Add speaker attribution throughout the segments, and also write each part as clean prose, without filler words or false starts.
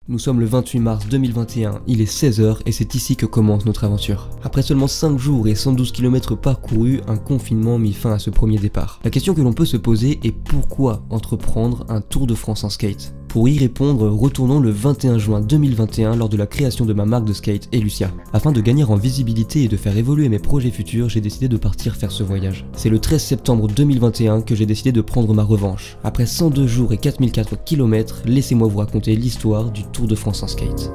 Speaker 1: Nous sommes le 28 mars 2021, il est 16 h et c'est ici que commence notre aventure. Après seulement 5 jours et 112 km parcourus, un confinement mit fin à ce premier départ. La question que l'on peut se poser est pourquoi entreprendre un Tour de France en skate? Pour y répondre, retournons le 21 juin 2021 lors de la création de ma marque de skate Elucia. Afin de gagner en visibilité et de faire évoluer mes projets futurs, j'ai décidé de partir faire ce voyage. C'est le 13 septembre 2021 que j'ai décidé de prendre ma revanche. Après 102 jours et 4004 km, laissez-moi vous raconter l'histoire du Tour de France en skate.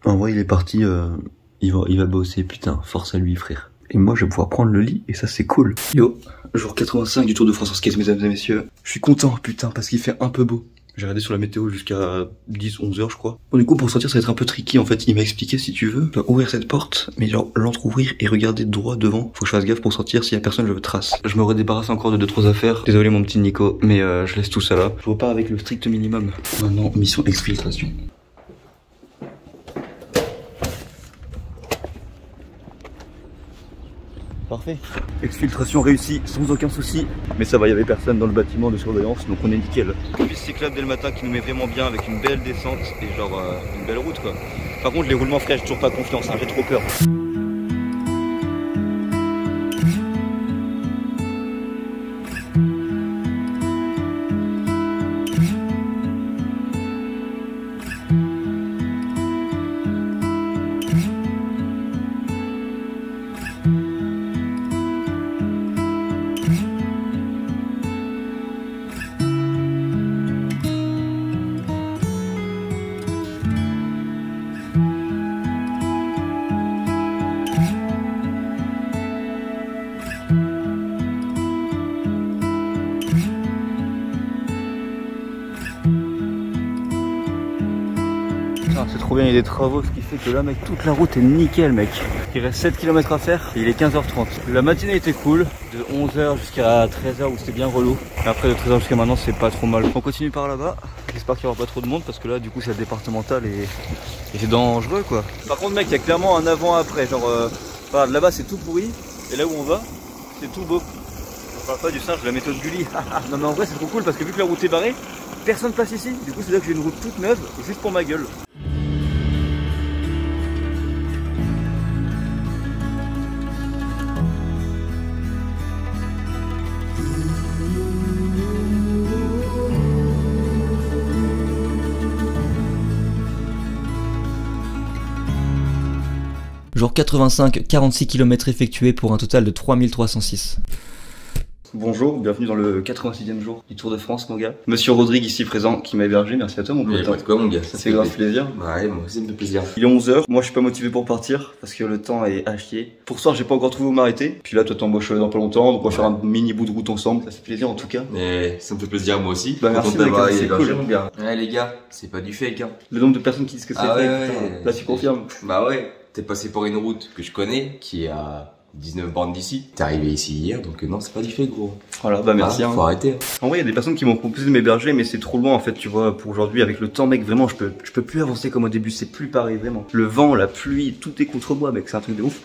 Speaker 2: En vrai, il est parti, il va bosser, putain, force à lui, frère. Et moi, je vais pouvoir prendre le lit, et ça, c'est cool. Yo, jour 85 du Tour de France en skate, mesdames et messieurs. Je suis content, putain, parce qu'il fait un peu beau. J'ai regardé sur la météo jusqu'à 10-11 heures, je crois. Bon, du coup, pour sortir, ça va être un peu tricky, en fait. Il m'a expliqué, si tu veux, ouvrir cette porte, mais genre, l'entrouvrir et regarder droit devant. Faut que je fasse gaffe pour sortir, s'il y a personne, je trace. Je me redébarrasse encore de 2-3 affaires. Désolé, mon petit Nico, mais je laisse tout ça là. Je repars avec le strict minimum. Maintenant, mission exfiltration. Parfait. Exfiltration réussie sans aucun souci. Mais ça va, il y avait personne dans le bâtiment de surveillance, donc on est nickel. Piste cyclable dès le matin qui nous met vraiment bien avec une belle descente et genre une belle route quoi. Par contre les roulements frais, j'ai toujours pas confiance, hein, j'ai trop peur. C'est trop bien, il y a des travaux, ce qui fait que là mec, toute la route est nickel mec. Il reste 7 km à faire, et il est 15h30. La matinée était cool, de 11h jusqu'à 13h où c'était bien relou. Et après de 13h jusqu'à maintenant c'est pas trop mal. On continue par là-bas, j'espère qu'il n'y aura pas trop de monde parce que là du coup c'est le départemental et c'est dangereux quoi. Par contre mec, il y a clairement un avant-après, genre là-bas c'est tout pourri, et là où on va, c'est tout beau. On parle pas du singe de la méthode Gulli. Non mais en vrai c'est trop cool parce que vu que la route est barrée, personne passe ici. Du coup c'est là que j'ai une route toute neuve, juste pour ma gueule.
Speaker 1: Jour 85, 46 km effectués pour un total de 3306.
Speaker 2: Bonjour, bienvenue dans le 86e jour du Tour de France mon gars. Monsieur Rodrigue ici présent qui m'a hébergé, merci à toi mon pote.
Speaker 3: Pas de quoi mon gars,
Speaker 2: ça fait grave plaisir.
Speaker 3: Ouais, moi aussi ça me fait plaisir.
Speaker 2: Il est 11h, moi je suis pas motivé pour partir parce que le temps est à chier. Pour ça j'ai pas encore trouvé où m'arrêter. Puis là toi t'embauches dans pas longtemps, donc on va faire un mini bout de route ensemble. Ça fait plaisir en tout cas.
Speaker 3: Et ça me fait plaisir moi aussi.
Speaker 2: Bah merci mec, c'est cool mon gars.
Speaker 3: Ouais les gars, c'est pas du fake hein.
Speaker 2: Le nombre de personnes qui disent que c'est fake,
Speaker 3: ouais,
Speaker 2: là tu confirmes.
Speaker 3: Bah ouais, t'es passé par une route que je connais, qui est à 19 bornes d'ici. T'es arrivé ici hier, donc non c'est pas du fake gros.
Speaker 2: Voilà, bah merci.
Speaker 3: Faut arrêter.
Speaker 2: En vrai il y a des personnes qui m'ont proposé de m'héberger mais c'est trop loin en fait tu vois pour aujourd'hui avec le temps mec vraiment je peux plus avancer comme au début, c'est plus pareil vraiment. Le vent, la pluie, tout est contre moi mec, c'est un truc de ouf.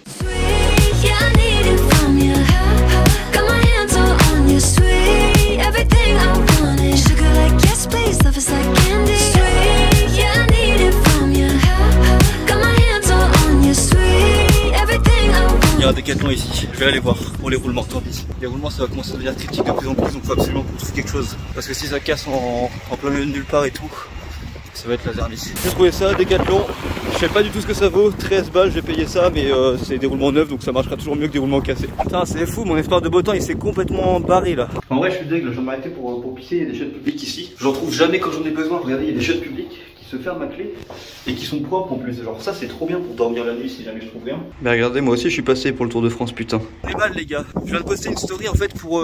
Speaker 2: Il y a un Décathlon ici, je vais aller voir pour les roulements, tant pis. Les roulements ça va commencer à devenir critique de plus en plus, donc faut absolument qu'on trouve quelque chose. Parce que si ça casse en plein milieu de nulle part et tout, ça va être la zermisse. J'ai trouvé ça, Décathlon, je sais pas du tout ce que ça vaut, 13 balles j'ai payé ça, mais c'est des roulements neufs donc ça marchera toujours mieux que des roulements cassés. Putain c'est fou, mon espoir de beau temps il s'est complètement barré là. En vrai je suis deg, là je vais m'arrêter pour pisser, il y a des chiottes publiques ici. J'en trouve jamais quand j'en ai besoin, regardez il y a des chiottes publiques se ferment à clé et qui sont propres en plus. Genre ça c'est trop bien pour dormir la nuit si jamais je trouve rien. Mais regardez moi aussi je suis passé pour le Tour de France putain. Les balles les gars. Je viens de poster une story en fait pour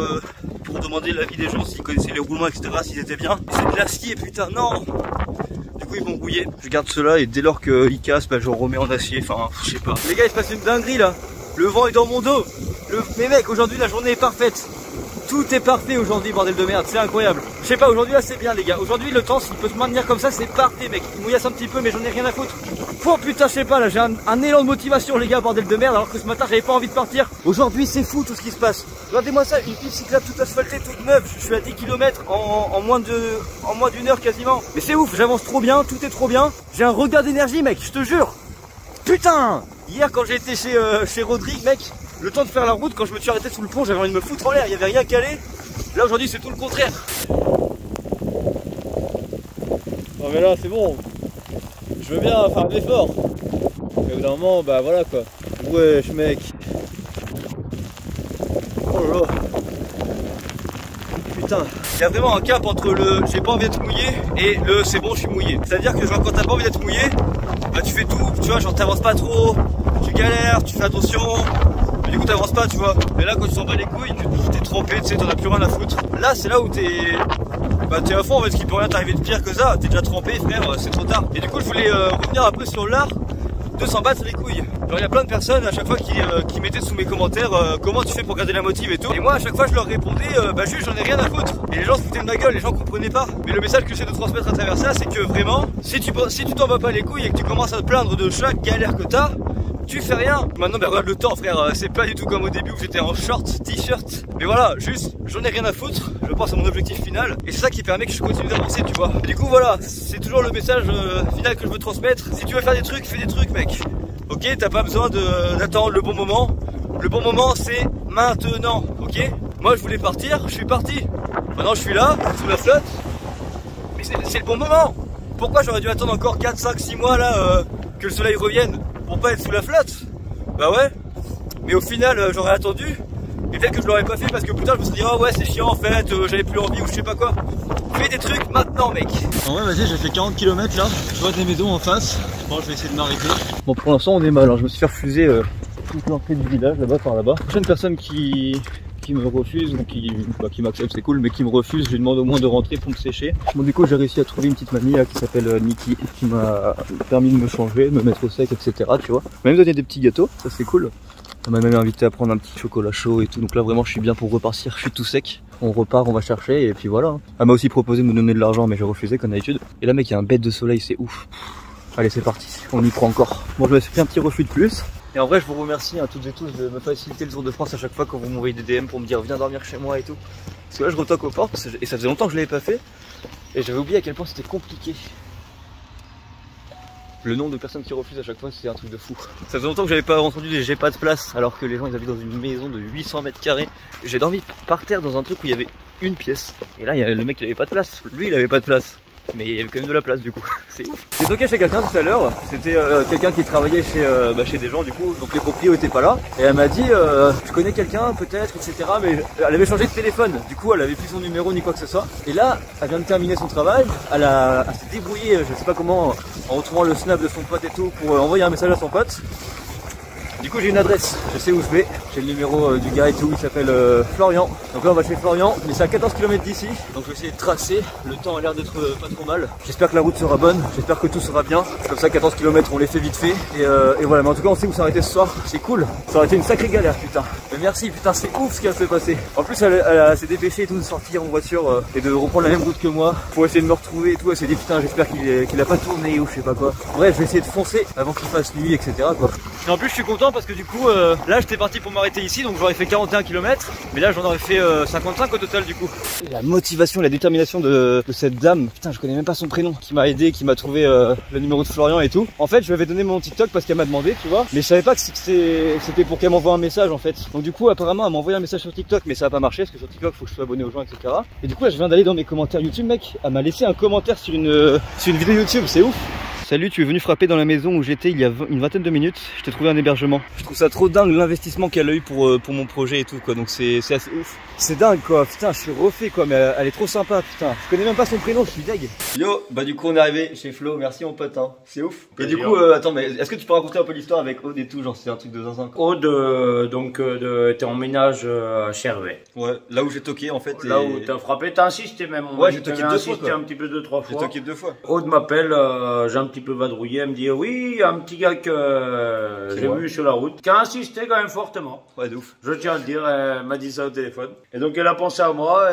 Speaker 2: demander l'avis des gens s'ils connaissaient les roulements etc, s'ils étaient bien. C'est de l'acier putain non. Du coup ils vont rouiller. Je garde ceux-là et dès lors qu'ils cassent bah je remets en acier. Enfin je sais pas. Les gars il se passe une dinguerie là. Le vent est dans mon dos. Mais mec, aujourd'hui la journée est parfaite. Tout est parfait aujourd'hui, bordel de merde, c'est incroyable. Je sais pas, aujourd'hui là c'est bien les gars. Aujourd'hui le temps s'il peut se maintenir comme ça c'est parfait mec. Il mouillasse un petit peu mais j'en ai rien à foutre. Oh putain je sais pas là, j'ai un élan de motivation les gars, bordel de merde, alors que ce matin j'avais pas envie de partir. Aujourd'hui c'est fou tout ce qui se passe. Regardez-moi ça, une piste cyclable toute asphaltée, toute neuve. Je suis à 10 km en moins d'une heure quasiment. Mais c'est ouf, j'avance trop bien, tout est trop bien. J'ai un regain d'énergie mec, je te jure. Putain, hier quand j'ai été chez Rodrigue mec, le temps de faire la route, quand je me suis arrêté sous le pont, j'avais envie de me foutre en l'air, il n'y avait rien calé. Là aujourd'hui c'est tout le contraire. Non mais là c'est bon, je veux bien faire un effort. Mais au bout d'un moment, bah voilà quoi. Wesh mec. Oh là là. Putain, il y a vraiment un cap entre le j'ai pas envie d'être mouillé et le c'est bon je suis mouillé. C'est-à-dire que genre quand t'as pas envie d'être mouillé, bah tu fais tout, tu vois, genre t'avances pas trop, tu galères, tu fais attention. Du coup t'avances pas tu vois, mais là quand tu s'en bats les couilles, t'es trempé, tu sais, t'en as plus rien à foutre. Là c'est là où t'es à fond en fait, ce qui peut rien t'arriver de pire que ça, t'es déjà trempé frère, c'est trop tard. Et du coup je voulais revenir un peu sur l'art de s'en battre les couilles. Genre il y a plein de personnes à chaque fois qui mettaient sous mes commentaires comment tu fais pour garder la motive et tout. Et moi à chaque fois je leur répondais bah juste j'en ai rien à foutre. Et les gens se foutaient de ma gueule, les gens comprenaient pas. Mais le message que j'essaie de transmettre à travers ça c'est que vraiment si tu t'en bats pas les couilles et que tu commences à te plaindre de chaque galère que t'as, tu fais rien. Maintenant bah regarde le temps frère, c'est pas du tout comme au début où j'étais en short, t-shirt. Mais voilà, juste j'en ai rien à foutre, je pense à mon objectif final. Et c'est ça qui permet que je continue d'avancer tu vois. Et du coup voilà, c'est toujours le message final que je veux transmettre. Si tu veux faire des trucs, fais des trucs mec. Ok, t'as pas besoin d'attendre le bon moment. Le bon moment c'est maintenant, ok. Moi je voulais partir, je suis parti. Maintenant je suis là, sous la flotte. Mais c'est le bon moment. Pourquoi j'aurais dû attendre encore 4, 5, 6 mois là que le soleil revienne pour pas être sous la flotte? Bah ouais. Mais au final j'aurais attendu. Et peut-être que je l'aurais pas fait parce que plus tard je me suis dit oh ouais c'est chiant en fait, j'avais plus envie ou je sais pas quoi. Fais des trucs maintenant mec. En vrai vas-y j'ai fait 40 km là. Je vois des maisons en face. Bon je vais essayer de m'arrêter. Bon pour l'instant on est mal, hein. Je me suis fait refuser toute l'entrée du village là-bas par là-bas. Prochaine personne qui me refuse ou qui m'accepte c'est cool, mais qui me refuse, je lui demande au moins de rentrer pour me sécher. Bon du coup j'ai réussi à trouver une petite mamie là, qui s'appelle Niki, qui m'a permis de me changer, de me mettre au sec etc tu vois. Elle m'a même donné des petits gâteaux, ça c'est cool. Elle m'a même invité à prendre un petit chocolat chaud et tout, donc là vraiment je suis bien pour repartir, je suis tout sec. On repart, on va chercher et puis voilà. Elle m'a aussi proposé de me donner de l'argent mais j'ai refusé comme d'habitude. Et là mec il y a un bête de soleil, c'est ouf. Allez c'est parti, on y croit encore. Bon je me suis fait un petit refus de plus. Et en vrai je vous remercie à toutes et tous de me faciliter le Tour de France à chaque fois quand vous m'envoyez des DM pour me dire viens dormir chez moi et tout. Parce que là je retoque aux portes et ça faisait longtemps que je l'avais pas fait. Et j'avais oublié à quel point c'était compliqué. Le nombre de personnes qui refusent à chaque fois c'est un truc de fou. Ça faisait longtemps que j'avais pas entendu des j'ai pas de place alors que les gens ils habitent dans une maison de 800 mètres carrés. J'ai dormi par terre dans un truc où il y avait une pièce. Et là il y a le mec qui avait pas de place. Lui il avait pas de place. Mais il y avait quand même de la place du coup, c'est ouf. J'ai toqué chez quelqu'un tout à l'heure, c'était quelqu'un qui travaillait chez des gens du coup, donc les proprios étaient pas là. Et elle m'a dit, je connais quelqu'un peut-être, etc. Mais elle avait changé de téléphone, du coup elle avait plus son numéro ni quoi que ce soit. Et là, elle vient de terminer son travail, elle s'est débrouillée, je sais pas comment, en retrouvant le snap de son pote et tout, pour envoyer un message à son pote. Du coup j'ai une adresse, je sais où je vais, j'ai le numéro du gars et tout, il s'appelle Florian. Donc là on va chez Florian, mais c'est à 14 km d'ici, donc je vais essayer de tracer, le temps a l'air d'être pas trop mal. J'espère que la route sera bonne, j'espère que tout sera bien, comme ça 14 km on les fait vite fait, et voilà, mais en tout cas on sait où s'arrêter ce soir, c'est cool. Ça aurait été une sacrée galère putain, mais merci putain c'est ouf ce qui s'est passé. En plus elle s'est dépêchée et tout de sortir en voiture et de reprendre la même route que moi, pour essayer de me retrouver et tout, elle s'est dit putain j'espère qu'il a pas tourné ou je sais pas quoi. Bref je vais essayer de foncer avant qu'il fasse nuit etc quoi. Et en plus je suis content parce que du coup là j'étais parti pour m'arrêter ici donc j'aurais fait 41 km mais là j'en aurais fait 55 au total du coup. La motivation, la détermination de cette dame, putain je connais même pas son prénom, qui m'a aidé, qui m'a trouvé le numéro de Florian et tout. En fait je lui avais donné mon TikTok parce qu'elle m'a demandé tu vois, mais je savais pas que c'était pour qu'elle m'envoie un message en fait. Donc du coup apparemment elle m'a envoyé un message sur TikTok mais ça a pas marché parce que sur TikTok faut que je sois abonné aux gens etc. Et du coup là je viens d'aller dans mes commentaires YouTube mec, elle m'a laissé un commentaire sur une vidéo YouTube, c'est ouf. Salut, tu es venu frapper dans la maison où j'étais il y a une vingtaine de minutes, je t'ai trouvé un hébergement. Je trouve ça trop dingue l'investissement qu'elle a eu pour mon projet et tout quoi, donc c'est assez ouf. C'est dingue quoi, putain je suis refait quoi, mais elle est trop sympa putain. Je connais même pas son prénom, je suis deg. Yo, bah du coup on est arrivé chez Flo, merci mon pote hein, c'est ouf. Et du coup attends mais est-ce que tu peux raconter un peu l'histoire avec Aude et tout, genre c'est un truc de zinzin quoi.
Speaker 4: Aude donc t'es en ménage chez Hervé.
Speaker 2: Ouais, là où j'ai toqué en fait.
Speaker 4: Là où t'as frappé, t'as insisté même.
Speaker 2: Ouais j'ai toqué 2 fois quoi.
Speaker 4: Un petit peu 2-3 fois.
Speaker 2: J'ai toqué 2 fois.
Speaker 4: Aude m'appelle, j'ai un petit peu vadrouillé. Elle me dit oui, il y a un petit gars que j'ai vu sur la route qui a insisté quand même fortement.
Speaker 2: Ouais, de ouf.
Speaker 4: Je tiens à le dire, elle m'a dit ça au téléphone. Et donc elle a pensé à moi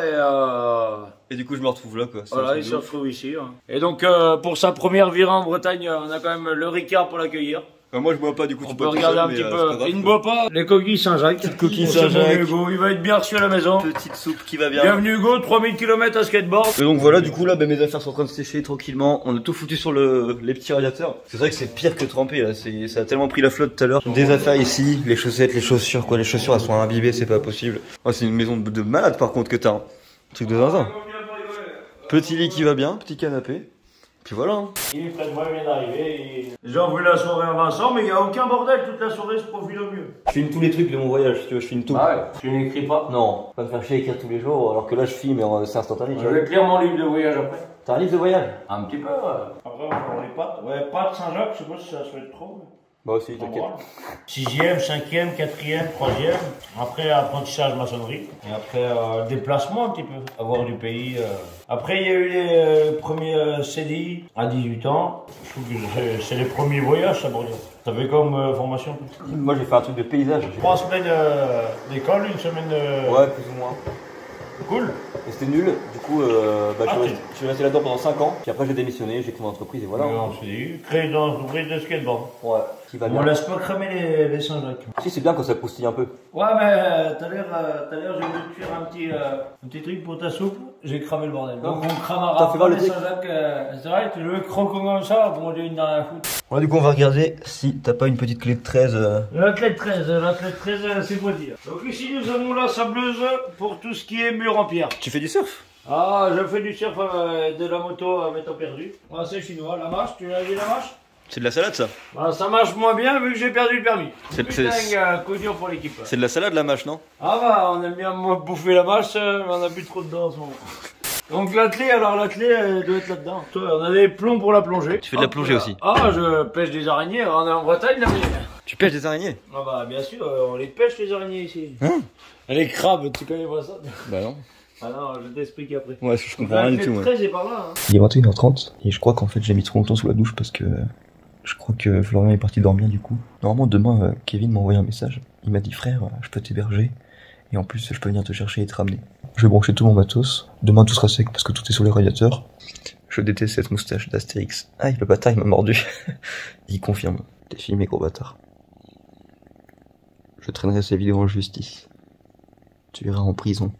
Speaker 2: et du coup je me retrouve là quoi.
Speaker 4: Voilà, il se retrouve ici. Hein. Et donc pour sa première virée en Bretagne, on a quand même le Ricard pour l'accueillir.
Speaker 2: Moi je bois pas, du coup
Speaker 4: on peut regarder un petit peu. Il ne boit pas les coquilles Saint-Jacques.
Speaker 2: Petite coquille Saint-Jacques.
Speaker 4: Hugo, il va être bien reçu à la maison.
Speaker 2: Petite soupe qui va bien.
Speaker 4: Bienvenue Hugo, 3000 km à skateboard.
Speaker 2: Et donc voilà, du coup là mes affaires sont en train de sécher tranquillement. On a tout foutu sur les petits radiateurs. C'est vrai que c'est pire que tremper là, ça a tellement pris la flotte tout à l'heure. Des affaires ici, les chaussettes, les chaussures quoi, les chaussures elles sont imbibées, c'est pas possible. Oh, c'est une maison de malade par contre que t'as. Hein. Truc de zinzin. Petit lit qui va bien, petit canapé. Puis voilà. Hein.
Speaker 4: Il est près de moi, il vient d'arriver. J'ai envoyé la soirée à Vincent, mais il n'y a aucun bordel, toute la soirée se profile au mieux.
Speaker 2: Je filme tous les trucs de mon voyage, si tu veux, je filme tout.
Speaker 4: Ah ouais. Tu n'écris pas?
Speaker 2: Non, pas me faire chier à écrire tous les jours, alors que là je filme et c'est instantané.
Speaker 4: Je vais lire mon livre de voyage après.
Speaker 2: T'as un livre de voyage?
Speaker 4: Un petit peu, ouais. Après, on va voir les pâtes. Ouais, pâtes Saint-Jacques, je sais pas si ça se fait trop.
Speaker 2: Bah aussi, t'inquiète.
Speaker 4: 6e, 5e, 4e, 3e. Après, apprentissage maçonnerie. Et après, déplacement un petit peu. Avoir du pays. Après, il y a eu les premiers CDI à 18 ans. Je trouve que c'est les premiers voyages, ça, Bordeaux. T'as fait comme formation?
Speaker 2: Moi, j'ai fait un truc de paysage.
Speaker 4: 3 semaines d'école, une semaine de...
Speaker 2: Ouais, plus ou moins.
Speaker 4: Cool.
Speaker 2: Et c'était nul, du coup je suis resté là-dedans pendant 5 ans, puis après j'ai démissionné, j'ai créé mon entreprise et voilà.
Speaker 4: On s'est dit, créer une entreprise de skateboard.
Speaker 2: Ouais, qui va bien.
Speaker 4: On laisse pas cramer les Saint-Jacques.
Speaker 2: Si c'est bien quand ça croustille un peu.
Speaker 4: Ouais mais tout à l'heure j'ai voulu te faire un petit truc pour ta soupe, j'ai cramé le bordel. Donc on cramera pas les Saint-Jacques, c'est vrai, tu veux croquer comme ça pour manger une dans la foot.
Speaker 2: Ouais, du coup on va regarder si t'as pas une petite clé de 13.
Speaker 4: L'athlète 13, c'est pour dire. Donc ici nous avons la sableuse pour tout ce qui est mur en pierre.
Speaker 2: Tu fais du surf?
Speaker 4: Ah, je fais du surf de la moto à métaux perdu. Ah, c'est chinois, la mâche, tu l'as vu la mâche?
Speaker 2: C'est de la salade ça?
Speaker 4: Ah, ça marche moins bien vu que j'ai perdu le permis.
Speaker 2: C'est
Speaker 4: coup dur pour l'équipe.
Speaker 2: C'est de la salade la mâche, non?
Speaker 4: Ah bah, on aime bien bouffer la mâche, mais on a plus trop dedans en ce moment. Donc l'athlée, elle doit être là-dedans. On a des plombs pour la plongée.
Speaker 2: Tu fais de la plongée aussi?
Speaker 4: Ah, je pêche des araignées, on est en Bretagne là, mais...
Speaker 2: Tu pêches des araignées?
Speaker 4: Ah bah bien sûr, on les pêche les araignées ici.
Speaker 2: Hein?
Speaker 4: Les crabes, tu connais pas ça?
Speaker 2: Bah non.
Speaker 4: Ah non, je t'explique après.
Speaker 2: Ouais, je comprends rien du tout.
Speaker 4: Très, par là, hein.
Speaker 2: Il est 21h30 et je crois qu'en fait j'ai mis trop longtemps sous la douche parce que je crois que Florian est parti dormir du coup. Normalement demain Kevin m'a envoyé un message. Il m'a dit frère, je peux t'héberger et en plus je peux venir te chercher et te ramener. Je vais brancher tout mon matos. Demain tout sera sec parce que tout est sous les radiateurs. Je déteste cette moustache d'Astérix. Ah, le bâtard il m'a mordu. Il confirme. T'es filmé gros bâtard. Je traînerai ces vidéos en justice. Tu iras en prison.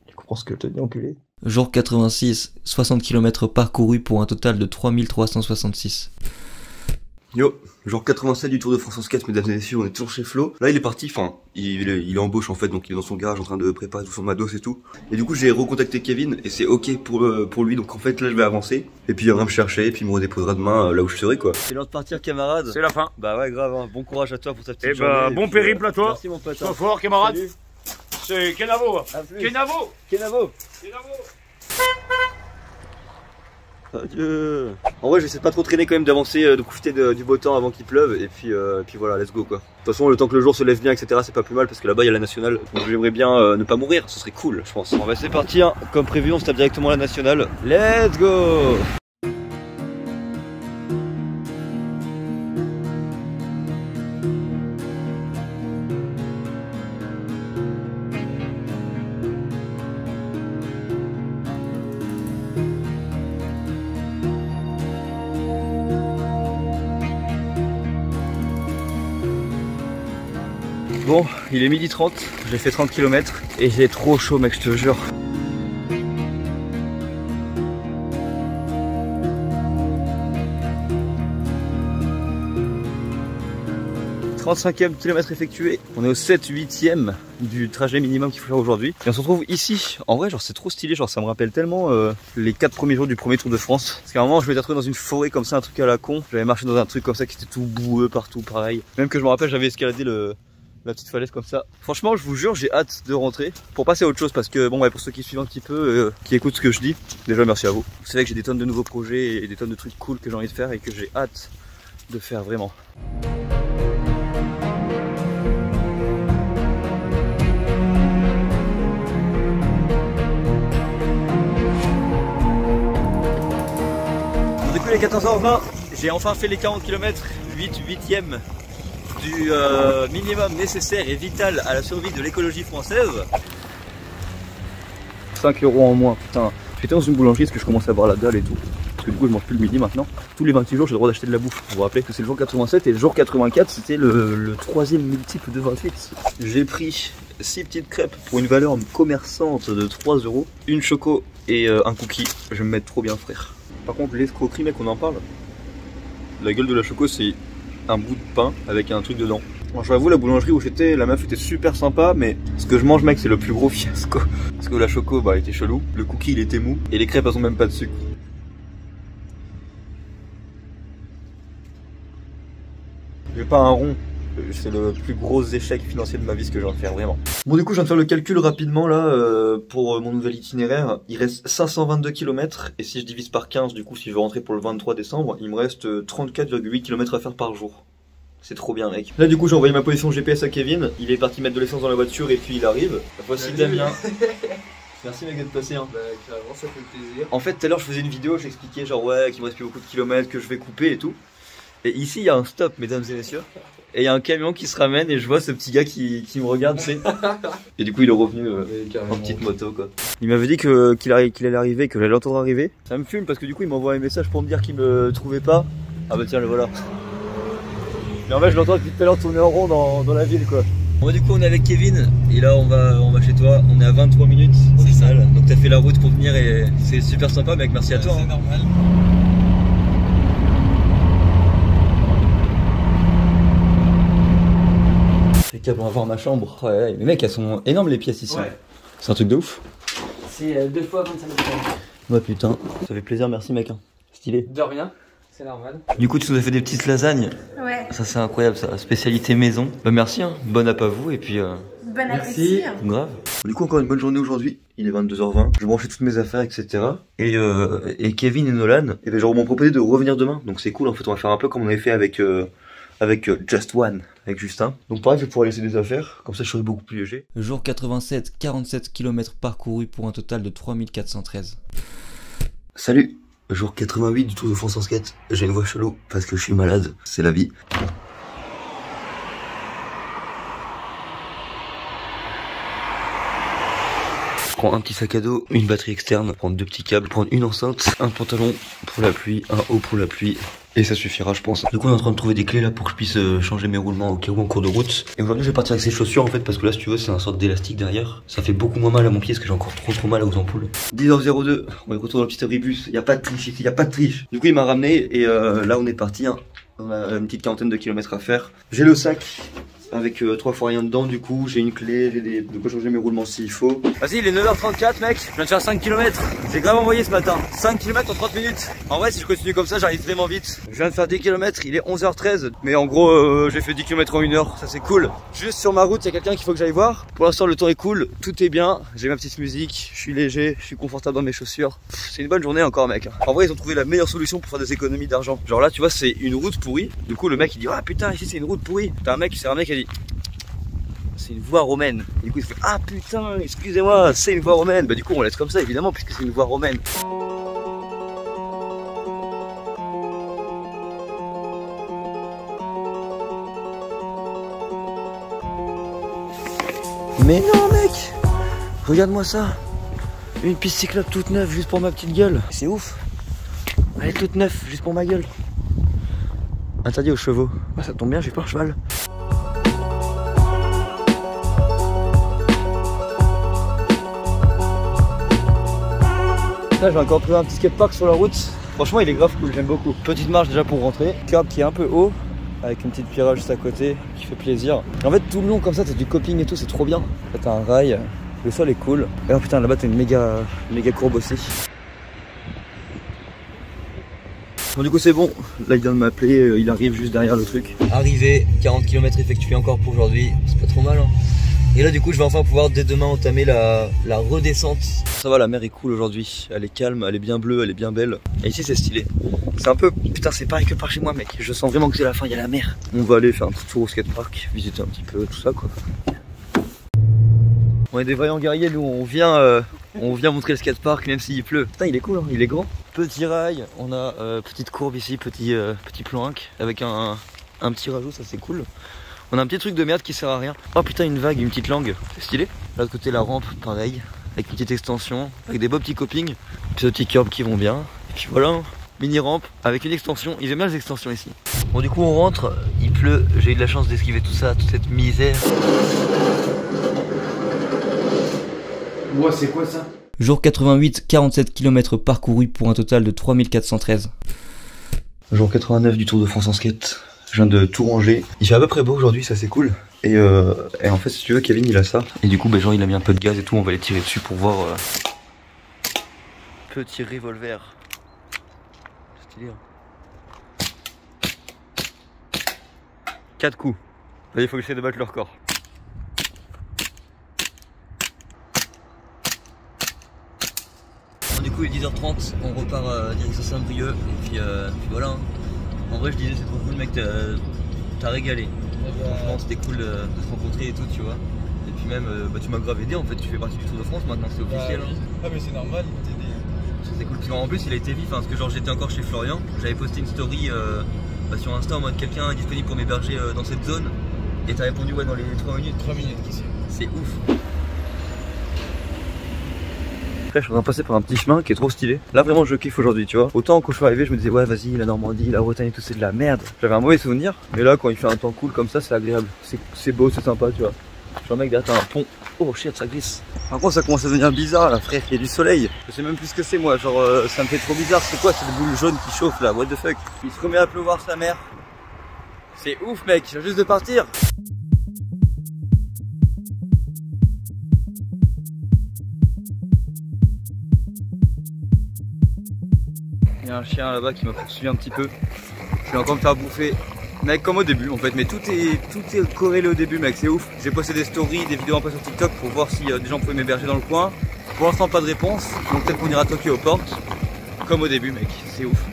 Speaker 2: Tu comprends ce que je te dis, enculé?
Speaker 1: Jour 86, 60 km parcourus pour un total de 3366.
Speaker 2: Yo, jour 87 du Tour de France en skate, mesdames et messieurs, on est toujours chez Flo. Là il est parti, enfin, il est en embauche en fait, donc il est dans son garage en train de préparer tout son matos et tout. Et du coup j'ai recontacté Kevin et c'est ok pour lui, donc en fait là je vais avancer. Et puis il viendra me chercher et puis il me redéposera demain là où je serai quoi. C'est l'heure de partir camarade.
Speaker 4: C'est la fin.
Speaker 2: Bah ouais grave, hein. Bon courage à toi pour ta petite
Speaker 4: journée. Et bah bon périple à toi.
Speaker 2: Merci mon pote.
Speaker 4: Sois fort camarade. Salut. C'est Kenavo.
Speaker 2: Kenavo. Kenavo. Kenavo. Adieu. En vrai j'essaie de pas trop traîner quand même, d'avancer, de profiter du beau temps avant qu'il pleuve et puis voilà, let's go quoi. De toute façon le temps que le jour se lève bien etc c'est pas plus mal parce que là-bas il y a la nationale, donc j'aimerais bien ne pas mourir, ce serait cool je pense. On va essayer de partir comme prévu, on se tape directement à la nationale, let's go. Bon, il est 12h30, j'ai fait 30 km et j'ai trop chaud mec, je te jure. « 35e kilomètre effectué, on est au 7-8e du trajet minimum qu'il faut faire aujourd'hui. Et on se retrouve ici, en vrai genre c'est trop stylé, genre ça me rappelle tellement les 4 premiers jours du premier Tour de France. Parce qu'à un moment je m'étais retrouvé dans une forêt comme ça, un truc à la con, j'avais marché dans un truc comme ça qui était tout boueux partout pareil. Même que je me rappelle j'avais escaladé la petite falaise comme ça. Franchement je vous jure j'ai hâte de rentrer pour passer à autre chose parce que bon ouais, pour ceux qui suivent un petit peu, qui écoutent ce que je dis, déjà merci à vous. Vous savez que j'ai des tonnes de nouveaux projets et des tonnes de trucs cool que j'ai envie de faire et que j'ai hâte de faire vraiment. Il est 14h20, J'ai enfin fait les 40 km, 8e du minimum nécessaire et vital à la survie de l'écologie française. 5 € en moins, putain. J'étais dans une boulangerie parce que je commençais à avoir la dalle et tout. Parce que du coup je mange plus le midi maintenant. Tous les 28 jours j'ai le droit d'acheter de la bouffe. Vous vous rappelez que c'est le jour 87 et le jour 84 c'était le 3e multiple de 28. J'ai pris 6 petites crêpes pour une valeur commerçante de 3 €. Une choco et un cookie. Je vais me mettre trop bien frère. Par contre l'escroquerie mec on en parle. La gueule de la choco c'est un bout de pain avec un truc dedans. Bon, je vous avoue la boulangerie où j'étais, la meuf était super sympa mais ce que je mange mec c'est le plus gros fiasco. Parce que la choco bah elle était chelou, le cookie il était mou et les crêpes elles ont même pas de sucre. J'ai pas un rond, c'est le plus gros échec financier de ma vie ce que je viens de faire vraiment. Bon du coup je viens de faire le calcul rapidement là pour mon nouvel itinéraire. Il reste 522 km et si je divise par 15 du coup si je veux rentrer pour le 23 décembre, il me reste 34,8 km à faire par jour. C'est trop bien mec. Là du coup j'ai envoyé ma position GPS à Kevin, il est parti mettre de l'essence dans la voiture et puis il arrive. Voici Damien. Merci mec d'être passé hein. Bah carrément ça fait plaisir. En fait tout à l'heure je faisais une vidéo, j'expliquais genre ouais qu'il me reste plus beaucoup de kilomètres, que je vais couper et tout. Et ici il y a un stop mesdames et messieurs. Et il y a un camion qui se ramène et je vois ce petit gars qui me regarde tu sais. Et du coup il est revenu en petite moto quoi. Il m'avait dit qu'il allait arriver, que j'allais l'entendre arriver. Ça me fume parce que du coup il m'envoie un message pour me dire qu'il me trouvait pas. Ah bah tiens le voilà. Mais en fait je l'entends depuis tout à l'heure tourner en rond dans la ville quoi. Bon du coup on est avec Kevin et là on va chez toi, on est à 23 minutes au final. Donc t'as fait la route pour venir et c'est super sympa mec, merci à toi. C'est normal. Les câbles on va voir ma chambre. Ouais mais mec elles sont énormes les pièces ici. Ouais. C'est un truc de ouf.
Speaker 5: C'est 2 fois 25 mètres.
Speaker 2: Ouais putain, ça fait plaisir, merci mec. Stylé.
Speaker 5: De rien. C'est normal.
Speaker 2: Du coup tu nous as fait des petites lasagnes. Ouais. Ça c'est incroyable ça, spécialité maison. Bah merci hein, bon app à vous et puis
Speaker 6: bon appétit.
Speaker 2: Grave. Du coup encore une bonne journée aujourd'hui, il est 22h20. Je vais brancher toutes mes affaires etc. Et Kevin et Nolan, et ben, genre m'ont proposé de revenir demain. Donc c'est cool en fait, on va faire un peu comme on avait fait avec Just One, avec Justin. Donc pareil je vais pouvoir laisser des affaires, comme ça je serai beaucoup plus léger.
Speaker 1: Jour 87, 47 km parcourus pour un total de 3413.
Speaker 2: Salut. Jour 88 du Tour de France en skate. J'ai une voix chelou parce que je suis malade, c'est la vie. Je prends un petit sac à dos, une batterie externe, prendre 2 petits câbles, prendre une enceinte, un pantalon pour la pluie, un haut pour la pluie. Et ça suffira je pense. Du coup on est en train de trouver des clés là pour que je puisse changer mes roulements au cas où en cours de route. Et aujourd'hui je vais partir avec ces chaussures en fait parce que là si tu veux c'est un sorte d'élastique derrière. Ça fait beaucoup moins mal à mon pied parce que j'ai encore trop mal aux ampoules. 10h02, on est retour dans le petit abribus. Il n'y a pas de triche ici, il n'y a pas de triche. Du coup il m'a ramené et là on est parti hein. On a une petite quarantaine de kilomètres à faire. J'ai le sac avec 3 fois rien dedans du coup, j'ai une clé, j'ai de quoi changer mes roulements s'il faut. Vas-y il est 9h34 mec, je viens de faire 5 km. J'ai grave envoyé ce matin, 5 km en 30 minutes. En vrai si je continue comme ça j'arrive vraiment vite. Je viens de faire 10 km, il est 11h13. Mais en gros j'ai fait 10 km en 1 heure, ça c'est cool. Juste sur ma route il y a quelqu'un qu'il faut que j'aille voir. Pour l'instant le temps est cool, tout est bien. J'ai ma petite musique, je suis léger, je suis confortable dans mes chaussures. C'est une bonne journée encore mec. En vrai ils ont trouvé la meilleure solution pour faire des économies d'argent. Genre là tu vois c'est une route pourrie. Du coup le mec il dit ah putain ici c'est une route pourrie. T'as un mec qui a dit c'est une voie romaine. Et du coup il se fait ah putain excusez-moi c'est une voie romaine. Bah du coup on laisse comme ça évidemment puisque c'est une voie romaine. Mais non mec, regarde-moi ça. Une piste cyclable toute neuve juste pour ma petite gueule. C'est ouf. Elle est toute neuve juste pour ma gueule. Interdit aux chevaux. Ah, ça tombe bien, j'ai pas un cheval. Là j'ai encore trouvé un petit skatepark sur la route. Franchement il est grave cool, j'aime beaucoup. Petite marche déjà pour rentrer. Curb qui est un peu haut, avec une petite pirage juste à côté qui fait plaisir. Et en fait tout le long comme ça t'as du coping et tout, c'est trop bien. Là t'as un rail, le sol est cool. Et oh putain là-bas t'as une méga courbe aussi. Bon du coup c'est bon, là il vient de m'appeler, il arrive juste derrière le truc. Arrivé, 40 km effectués encore pour aujourd'hui, c'est pas trop mal hein. Et là du coup je vais enfin pouvoir dès demain entamer la redescente. Ça va, la mer est cool aujourd'hui, elle est calme, elle est bien bleue, elle est bien belle. Et ici c'est stylé. C'est un peu, putain c'est pareil que par chez moi mec, je sens vraiment que c'est la fin, il y a la mer. On va aller faire un petit tour au skatepark, visiter un petit peu tout ça quoi. On est des vaillants guerriers, nous on vient montrer le skatepark même s'il pleut. Putain il est cool, hein, il est grand. Petit rail, on a petite courbe ici, petit plan avec un petit rajout, ça c'est cool. On a un petit truc de merde qui sert à rien. Oh putain une vague, une petite langue, c'est stylé. Là de côté la rampe, pareil, avec une petite extension, avec des beaux petits copings, puis des petits curbs qui vont bien. Et puis voilà, mini rampe avec une extension, ils aiment bien les extensions ici. Bon du coup on rentre, il pleut, j'ai eu de la chance d'esquiver tout ça, toute cette misère.
Speaker 3: Ouais, c'est quoi ça?
Speaker 1: Jour 88, 47 km parcourus pour un total de 3413.
Speaker 2: Jour 89 du Tour de France en skate. Je viens de tout ranger. Il fait à peu près beau aujourd'hui, ça c'est cool. Et en fait, si tu veux, Kevin il a ça. Et du coup, bah, genre il a mis un peu de gaz et tout. On va les tirer dessus pour voir. Petit revolver. Stylé. 4 coups. Là, il faut que j'essaie de battre le record. Du coup, il est 10h30. On repart direction Saint-Brieuc. Et puis voilà. Hein. En vrai je disais c'est trop cool mec, t'as régalé. Franchement c'était cool de se rencontrer et tout tu vois. Et puis même bah, tu m'as grave aidé en fait, tu fais partie du Tour de France maintenant, c'est officiel.
Speaker 6: Oui.
Speaker 2: Hein.
Speaker 6: Ah mais c'est normal, il t'aidait.
Speaker 2: C'est cool, parce qu'en plus il a été vif, hein, parce que genre j'étais encore chez Florian, j'avais posté une story sur Insta en mode quelqu'un est disponible pour m'héberger dans cette zone. Et t'as répondu ouais dans les 3 minutes.
Speaker 6: 3 minutes qu'ici.
Speaker 2: C'est ouf. Après je suis en train de passer par un petit chemin qui est trop stylé. Là vraiment je kiffe aujourd'hui tu vois. Autant quand je suis arrivé je me disais ouais vas-y la Normandie, la Bretagne et tout c'est de la merde. J'avais un mauvais souvenir. Mais là quand il fait un temps cool comme ça c'est agréable. C'est beau, c'est sympa tu vois. Je suis un mec derrière t'as un pont. Oh shit ça glisse. Par contre ça commence à devenir bizarre là frère, il y a du soleil. Je sais même plus ce que c'est moi, genre ça me fait trop bizarre. C'est quoi cette boule jaune qui chauffe là, what the fuck. Il se remet à pleuvoir sa mère. C'est ouf mec, je viens juste de partir. Il y a un chien là-bas qui m'a poursuivi un petit peu. Je vais encore me faire bouffer. Mec, comme au début en fait, mais tout est corrélé au début mec, c'est ouf. J'ai posté des stories, des vidéos un peu sur TikTok pour voir si des gens pouvaient m'héberger dans le coin. Pour l'instant pas de réponse, donc peut-être qu'on ira toquer aux portes. Comme au début mec, c'est ouf.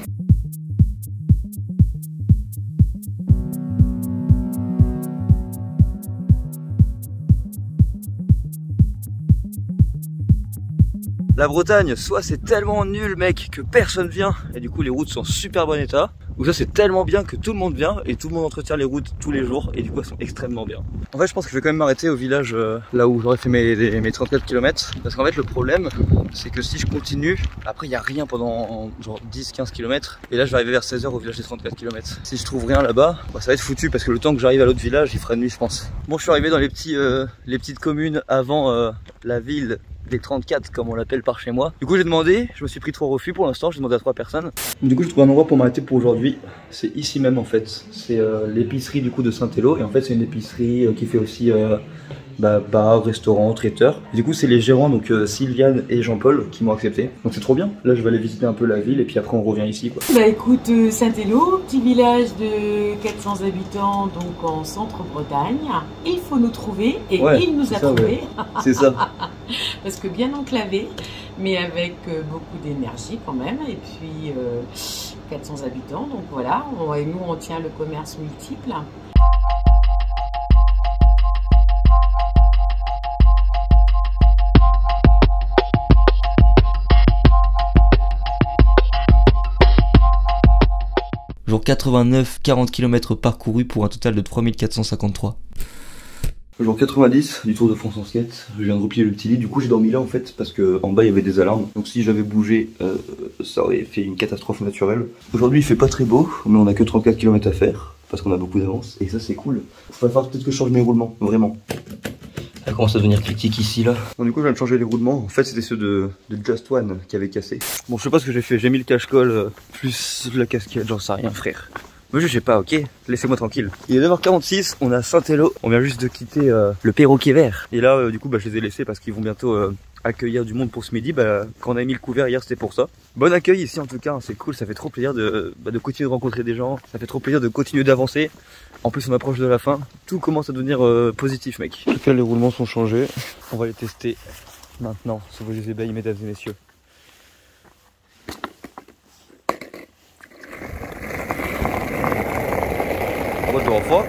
Speaker 2: La Bretagne, soit c'est tellement nul mec que personne vient et du coup les routes sont en super bon état, ou ça c'est tellement bien que tout le monde vient et tout le monde entretient les routes tous les jours et du coup elles sont extrêmement bien. En fait je pense que je vais quand même m'arrêter au village là où j'aurais fait mes 34 km parce qu'en fait le problème c'est que si je continue, après il n'y a rien pendant genre 10-15 km et là je vais arriver vers 16h au village des 34 km. Si je trouve rien là-bas, bah, ça va être foutu parce que le temps que j'arrive à l'autre village il fera nuit je pense. Bon je suis arrivé dans les petites communes avant la ville des 34 comme on l'appelle par chez moi. Du coup j'ai demandé, je me suis pris 3 refus pour l'instant, j'ai demandé à 3 personnes. Du coup j'ai trouvé un endroit pour m'arrêter pour aujourd'hui. C'est ici même en fait. C'est l'épicerie du coup de Saint-Élo et en fait c'est une épicerie qui fait aussi bar, restaurant, traiteur. Et du coup c'est les gérants donc Sylviane et Jean-Paul qui m'ont accepté. Donc c'est trop bien. Là je vais aller visiter un peu la ville et puis après on revient ici quoi.
Speaker 7: Bah écoute Saint-Élo, petit village de 400 habitants donc en centre-Bretagne. Il faut nous trouver et
Speaker 2: ouais,
Speaker 7: il nous a trouvés.
Speaker 2: Ouais. C'est ça.
Speaker 7: Parce que bien enclavé, mais avec beaucoup d'énergie quand même. Et puis 400 habitants, donc voilà. Et nous on tient le commerce multiple.
Speaker 1: Jour 89, 40 km parcourus pour un total de 3453.
Speaker 2: Jour 90 du Tour de France en skate, je viens de replier le petit lit, du coup j'ai dormi là en fait parce que en bas il y avait des alarmes, donc si j'avais bougé ça aurait fait une catastrophe naturelle. Aujourd'hui il fait pas très beau, mais on a que 34 km à faire parce qu'on a beaucoup d'avance et ça c'est cool. Il va falloir peut-être que je change mes roulements, vraiment. Ça commence à devenir critique ici là. Bon, du coup je viens de changer les roulements, en fait c'était ceux de Just One qui avaient cassé. Bon je sais pas ce que j'ai fait, j'ai mis le cache-colle plus la casquette, j'en sais rien frère. Me jugez pas, ok? Laissez-moi tranquille. Il est 9h46, on est à Saint-Élo. On vient juste de quitter le perroquet vert. Et là, du coup, je les ai laissés parce qu'ils vont bientôt accueillir du monde pour ce midi. Quand on a mis le couvert hier, c'était pour ça. Bon accueil ici en tout cas, c'est cool. Ça fait trop plaisir de continuer de rencontrer des gens. Ça fait trop plaisir de continuer d'avancer. En plus, on approche de la fin. Tout commence à devenir positif, mec. En tout cas, les roulements sont changés. On va les tester maintenant sous vos yeux ébahi, mesdames et messieurs. What the fuck?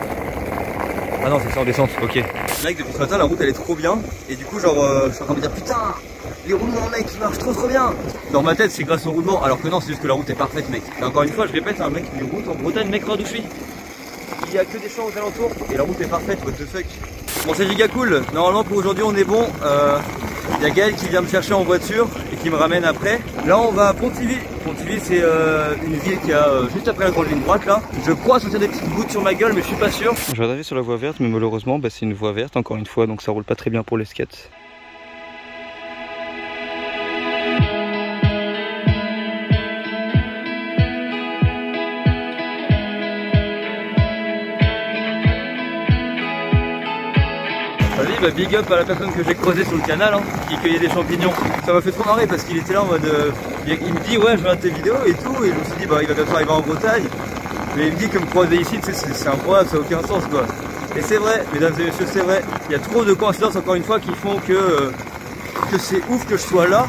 Speaker 2: Ah non c'est c'est en descente, ok. Mec, depuis ce matin, la route elle est trop bien. Et du coup, genre, je suis en train de me dire, putain, les roulements, mec, ils marchent trop bien. Dans ma tête, c'est grâce au roulement, alors que non, c'est juste que la route est parfaite, mec. Et encore une fois, je répète, un mec, une route en Bretagne, mec, regarde où je suis. Il y a que des champs aux alentours et la route est parfaite, what the fuck. Bon, c'est giga cool. Normalement, pour aujourd'hui, on est bon. Il y a Gaël qui vient me chercher en voiture et qui me ramène après. Là, on va à Pontivy. Pontivy, c'est une ville qui a juste après la grande ligne droite là. Je crois sentir des petites gouttes sur ma gueule, mais je suis pas sûr. Je vais arriver sur la voie verte, mais malheureusement, bah, c'est une voie verte encore une fois, donc ça roule pas très bien pour les skates. Vas-y, bah big up à la personne que j'ai croisée sur le canal, hein, qui cueillait des champignons. Ça m'a fait trop marrer parce qu'il était là en mode... il me dit ouais je regarde tes vidéos et tout, et je me suis dit bah il va bientôt arriver en Bretagne. Mais il me dit que me croiser ici, c'est incroyable, ça n'a aucun sens quoi. Et c'est vrai, mesdames et messieurs, c'est vrai. Il y a trop de coïncidences encore une fois qui font que c'est ouf que je sois là,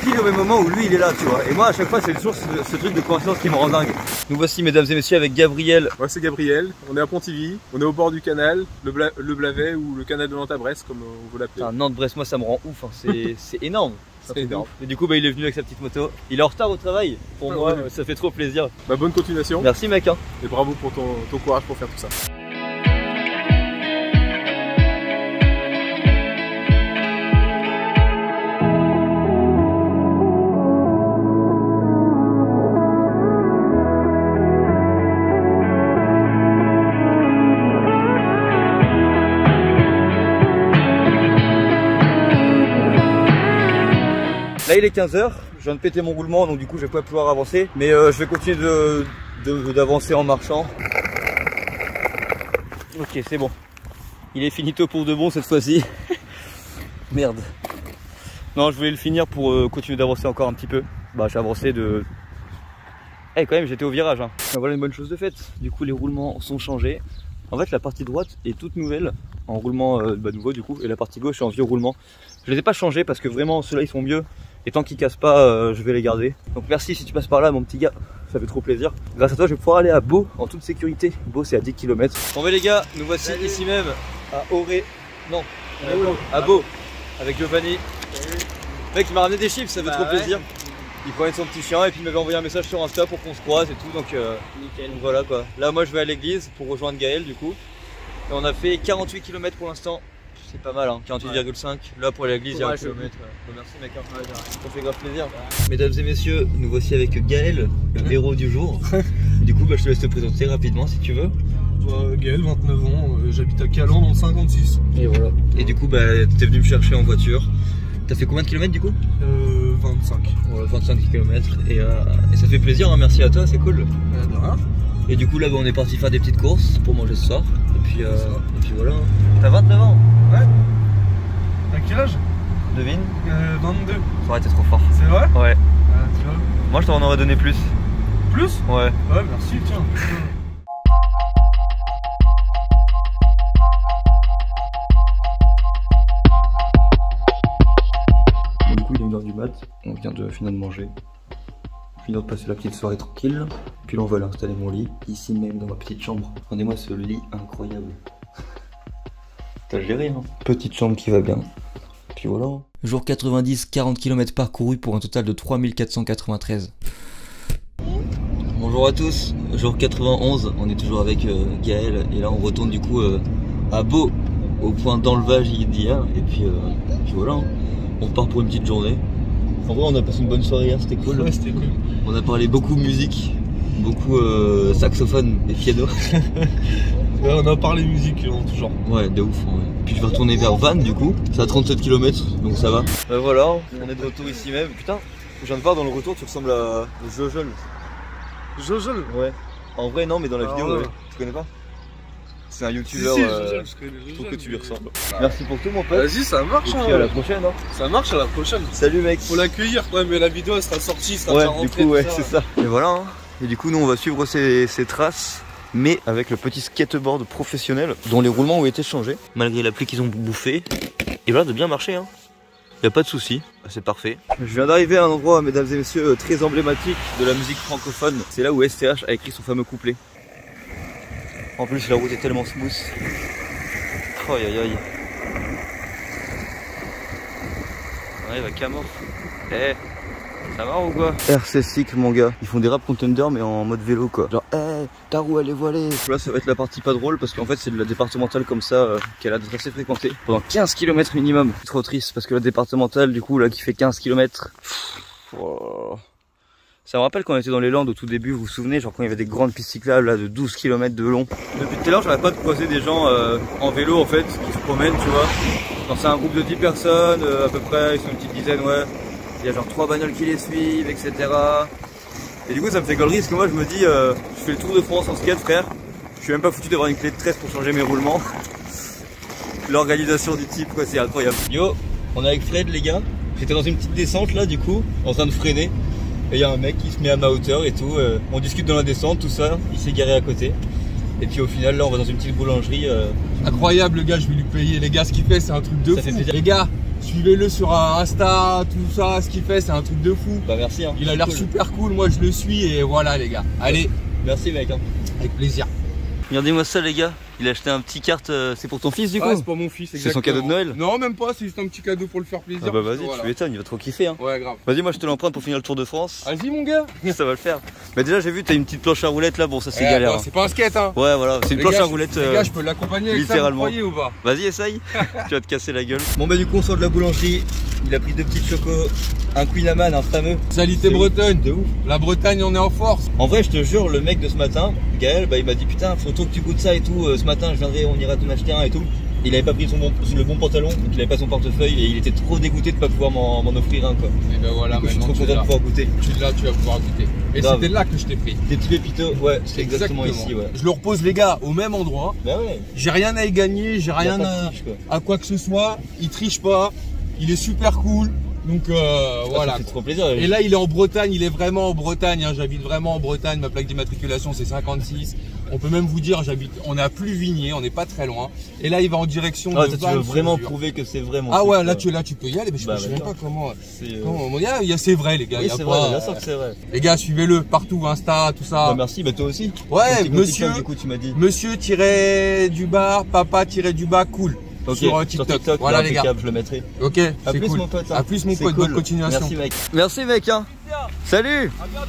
Speaker 2: pile au même moment où lui il est là, tu vois. Et moi à chaque fois c'est toujours ce truc de coïncidence qui me rend dingue. Nous voici mesdames et messieurs avec Gabriel.
Speaker 6: Moi c'est Gabriel, on est à Pontivy, on est au bord du canal, le Blavet ou le canal de Nantes-à-Brest comme on veut l'appeler.
Speaker 2: Nantes-Brest, moi ça me rend ouf, hein. C'est énorme.
Speaker 6: C'est énorme.
Speaker 2: Et du coup bah, il est venu avec sa petite moto. Il est en retard au travail, pour moi ouais. Ça fait trop plaisir.
Speaker 6: Bah bonne continuation.
Speaker 2: Merci mec hein.
Speaker 6: Et bravo pour ton courage pour faire tout ça.
Speaker 2: Là il est 15h, je viens de péter mon roulement donc du coup je vais pas pouvoir avancer. Mais je vais continuer d'avancer en marchant. Ok c'est bon. Il est finito pour de bon cette fois-ci. Merde. Non je voulais le finir pour continuer d'avancer encore un petit peu. Bah j'ai avancé de... Eh quand même j'étais au virage hein. Voilà une bonne chose de faite. Du coup les roulements sont changés. En fait la partie droite est toute nouvelle en roulement nouveau du coup. Et la partie gauche est en vieux roulement. Je les ai pas changés parce que vraiment ceux-là ils sont mieux. Et tant qu'ils cassent pas, je vais les garder. Donc merci si tu passes par là mon petit gars, ça fait trop plaisir. Grâce à toi je vais pouvoir aller à Beau en toute sécurité. Beau c'est à 10 km. Bon mais les gars, nous voici ici même à Auré. Non, à Beau avec Giovanni. Mec il m'a ramené des chips, ça fait trop plaisir. Il prenait son petit chien et puis il m'avait envoyé un message sur Insta pour qu'on se croise et tout. Donc nickel. Voilà quoi. Là moi je vais à l'église pour rejoindre Gaël du coup. Et on a fait 48 km pour l'instant. C'est pas mal hein, 48,5. Ouais. Là pour aller à l'église il y a 1 km. Merci mec, ça fait grave plaisir. Mesdames et messieurs, nous voici avec Gaël, le héros du jour. Du coup bah, je te laisse te présenter rapidement si tu veux.
Speaker 6: Gaël, 29 ans, j'habite à Calan dans le 56.
Speaker 2: Et voilà. Et du coup bah t'es venu me chercher en voiture. T'as fait combien de kilomètres du coup
Speaker 6: 25. Ouais,
Speaker 2: 25 km et ça fait plaisir hein, merci à toi, c'est cool.
Speaker 6: De rien.
Speaker 2: Et du coup là bah, on est parti faire des petites courses pour manger ce soir. Et puis voilà. T'as 29 ans?
Speaker 6: Ouais. T'as quel âge?
Speaker 2: Devine.
Speaker 6: 22.
Speaker 2: Ça aurait été trop fort.
Speaker 6: C'est vrai?
Speaker 2: Ouais.
Speaker 6: Tu vois.
Speaker 2: Moi je t'en aurais donné plus.
Speaker 6: Plus?
Speaker 2: Ouais.
Speaker 6: Ouais merci tiens.
Speaker 2: Du coup il est 1h du mat, on vient de finir de manger. Finir de passer la petite soirée tranquille. Puis là on va aller installer mon lit, ici même dans ma petite chambre. Regardez-moi ce lit incroyable. T'as géré hein. Petite chambre qui va bien. Puis voilà. Jour 90, 40 km parcourus pour un total de 3493. Bonjour à tous, jour 91, on est toujours avec Gaël. Et là on retourne du coup à Beau, au point d'enlevage d'hier. Et puis voilà, hein. On repart pour une petite journée. En vrai on a passé une bonne soirée hier, c'était cool.
Speaker 6: Ouais c'était cool.
Speaker 2: On a parlé beaucoup musique, beaucoup saxophone et piano.
Speaker 6: Ouais, on a parlé musique en tout genre.
Speaker 2: Ouais, de ouf. Ouais. Puis je vais retourner vers Vannes du coup. C'est à 37 km, donc ça va. Voilà, on est de retour ici même. Putain, je viens de voir dans le retour, tu ressembles à Jojol.
Speaker 6: Jojol?
Speaker 2: Ouais. En vrai, non, mais dans la vidéo,
Speaker 6: ouais.
Speaker 2: Ouais. Tu connais pas? C'est un youtubeur.
Speaker 6: Si, Jojol, je connais Jojol.
Speaker 2: Je trouve que tu lui ressembles. Merci pour tout, mon pote.
Speaker 6: Vas-y, ça marche.
Speaker 2: Et puis à la prochaine. Hein.
Speaker 6: Ça marche, à la prochaine.
Speaker 2: Salut, mec.
Speaker 6: Faut l'accueillir, ouais, mais la vidéo elle sera sortie, ça
Speaker 2: ouais,
Speaker 6: sera rentré.
Speaker 2: Du coup, ouais, c'est ça. Et voilà. Hein. Et du coup, nous, on va suivre ces traces. Mais avec le petit skateboard professionnel dont les roulements ont été changés malgré la pluie qu'ils ont bouffé. Et voilà, de bien marcher hein. Y a pas de souci, c'est parfait. Je viens d'arriver à un endroit, mesdames et messieurs, très emblématique de la musique francophone. C'est là où STH a écrit son fameux couplet. En plus la route est tellement smooth. Oh aïe aïe. Ouais, il va qu'à mort. Eh, ça va ou quoi? RC Cycle mon gars. Ils font des rap contenders mais en mode vélo quoi. Genre, eh, ta roue elle est voilée. Là ça va être la partie pas drôle parce qu'en fait c'est de la départementale comme ça qu'elle a assez fréquentée. Pendant 15 km minimum. C'est trop triste parce que la départementale du coup là qui fait 15 km. Oh. Ça me rappelle quand on était dans les Landes au tout début, vous vous souvenez, genre quand il y avait des grandes pistes cyclables là de 12 km de long. Depuis tout à l'heure j'arrête pas de croiser des gens en vélo en fait, qui se promènent tu vois. Quand c'est un groupe de 10 personnes à peu près, ils sont une petite dizaine ouais. Il y a genre 3 bagnoles qui les suivent, etc. Et du coup ça me fait gaulerie parce que moi je me dis, je fais le tour de France en skate frère. Je suis même pas foutu d'avoir une clé de 13 pour changer mes roulements. L'organisation du type quoi, c'est incroyable. Yo, on est avec Fred les gars. J'étais dans une petite descente là du coup, en train de freiner. Et il y a un mec qui se met à ma hauteur et tout, on discute dans la descente, tout ça, il s'est garé à côté. Et puis au final là on va dans une petite boulangerie.
Speaker 6: Incroyable le gars, je vais lui payer. Les gars, ce qu'il fait c'est un truc de fou. Les gars, suivez-le sur Insta, tout ça, ce qu'il fait c'est un truc de fou.
Speaker 2: Bah merci hein.
Speaker 6: Il a l'air super cool, moi je le suis et voilà les gars. Allez.
Speaker 2: Merci mec hein.
Speaker 6: Avec plaisir.
Speaker 2: Regardez-moi ça les gars, il a acheté un petit carte, c'est pour ton fils du coup?
Speaker 6: Ouais c'est pour mon fils, exactement.
Speaker 2: C'est son cadeau de Noël?
Speaker 6: Non même pas, c'est juste un petit cadeau pour le faire plaisir.
Speaker 2: Ah bah vas-y,
Speaker 6: voilà.
Speaker 2: tu m'étonnes, il va trop kiffer hein.
Speaker 6: Ouais grave.
Speaker 2: Vas-y moi je te l'emprunte pour finir le Tour de France.
Speaker 6: Vas-y mon gars.
Speaker 2: Ça va le faire. Mais déjà j'ai vu t'as une petite planche à roulettes là, bon ça c'est galère.
Speaker 6: Bah, c'est pas un skate hein.
Speaker 2: Ouais voilà, c'est une planche à roulettes.
Speaker 6: Les gars je peux l'accompagner avec
Speaker 2: littéralement.
Speaker 6: ça, vous croyez ou pas?
Speaker 2: Vas-y essaye, tu vas te casser la gueule. Bon bah du coup on sort de la boulangerie, il a pris 2 petites chocos, un Queen Amman, un fameux.
Speaker 6: Salité Bretonne,
Speaker 2: de ouf.
Speaker 6: La Bretagne on est en force.
Speaker 2: En vrai je te jure le mec de ce matin, Gaël, bah il m'a dit putain faut trop que tu goûtes ça et tout, ce matin je viendrai, on ira t'en acheter un et tout. Il avait pas pris le bon pantalon, donc il avait pas son portefeuille et il était trop dégoûté de pas pouvoir m'en offrir un quoi.
Speaker 6: Et ben voilà,
Speaker 2: je suis trop content de pouvoir goûter.
Speaker 6: Tu vas pouvoir goûter. Et c'était là que je t'ai pris.
Speaker 2: Des petits pépitos, ouais, c'est exactement ici ouais.
Speaker 6: Je le repose les gars au même endroit.
Speaker 2: Bah ouais.
Speaker 6: J'ai rien à y gagner, j'ai rien à quoi que ce soit. Il triche pas, il est super cool. Donc voilà.
Speaker 2: Ça fait trop plaisir.
Speaker 6: Et là il est en Bretagne, il est vraiment en Bretagne, hein. J'habite vraiment en Bretagne, ma plaque d'immatriculation c'est 56. On peut même vous dire, on est à Pluvigné, on n'est pas très loin. Et là il va en direction de
Speaker 2: Vannes. Tu veux vraiment prouver que c'est vrai mon
Speaker 6: Ah
Speaker 2: truc,
Speaker 6: ouais, là tu peux y aller, mais je sais même pas comment. C'est vrai les gars.
Speaker 2: Oui, c'est vrai, bien sûr que c'est vrai.
Speaker 6: Les gars, suivez-le partout, Insta, tout ça.
Speaker 2: Bah merci, bah toi aussi.
Speaker 6: Ouais, monsieur.
Speaker 2: Du coup tu m'as dit.
Speaker 6: Monsieur-du-bas, papa-du-bas, cool.
Speaker 2: Okay,
Speaker 6: sur TikTok. Voilà les gars.
Speaker 2: Je le mettrai.
Speaker 6: Ok,
Speaker 2: à plus
Speaker 6: cool.
Speaker 2: mon pote. Hein.
Speaker 6: À plus mon pote,
Speaker 2: cool.
Speaker 6: bonne continuation.
Speaker 2: Merci mec. Merci mec hein. Salut.
Speaker 6: À bientôt.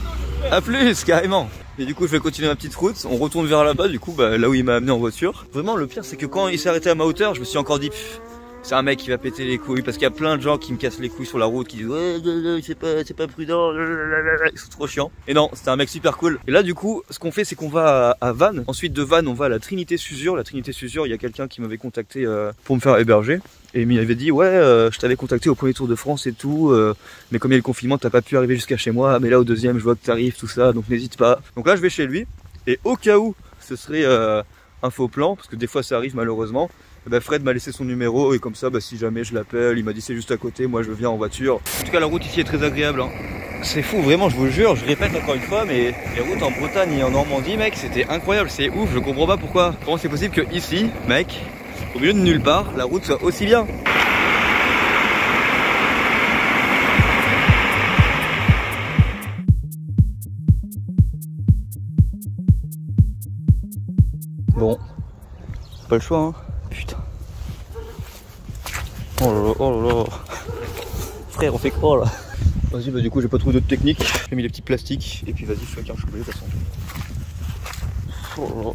Speaker 2: À plus carrément. Et du coup je vais continuer ma petite route, on retourne vers là-bas du coup bah, là où il m'a amené en voiture. Vraiment le pire c'est que quand il s'est arrêté à ma hauteur je me suis encore dit c'est un mec qui va péter les couilles parce qu'il y a plein de gens qui me cassent les couilles sur la route qui disent ouais c'est pas prudent, ils sont trop chiants. Et non c'était un mec super cool. Et là du coup ce qu'on fait c'est qu'on va à Vannes, ensuite de Vannes on va à la Trinité-Susure. La Trinité-Susure il y a quelqu'un qui m'avait contacté pour me faire héberger. Et il m'avait dit ouais je t'avais contacté au premier Tour de France et tout mais comme il y a le confinement t'as pas pu arriver jusqu'à chez moi mais là au deuxième je vois que t'arrives tout ça donc n'hésite pas. Donc là je vais chez lui et au cas où ce serait un faux plan parce que des fois ça arrive malheureusement, bah Fred m'a laissé son numéro et comme ça bah si jamais je l'appelle, il m'a dit c'est juste à côté, moi je viens en voiture. En tout cas la route ici est très agréable hein. C'est fou vraiment je vous jure, je répète encore une fois mais les routes en Bretagne et en Normandie mec c'était incroyable, c'est ouf, je comprends pas pourquoi. Comment c'est possible que ici mec au milieu de nulle part, la route soit aussi bien. Bon, pas le choix hein. Putain. Oh là là, oh là là. Frère on fait quoi là? Vas-y bah du coup j'ai pas trouvé d'autres techniques. J'ai mis les petits plastiques et puis vas-y je suis avec un chocolat de toute façon. Oh là là.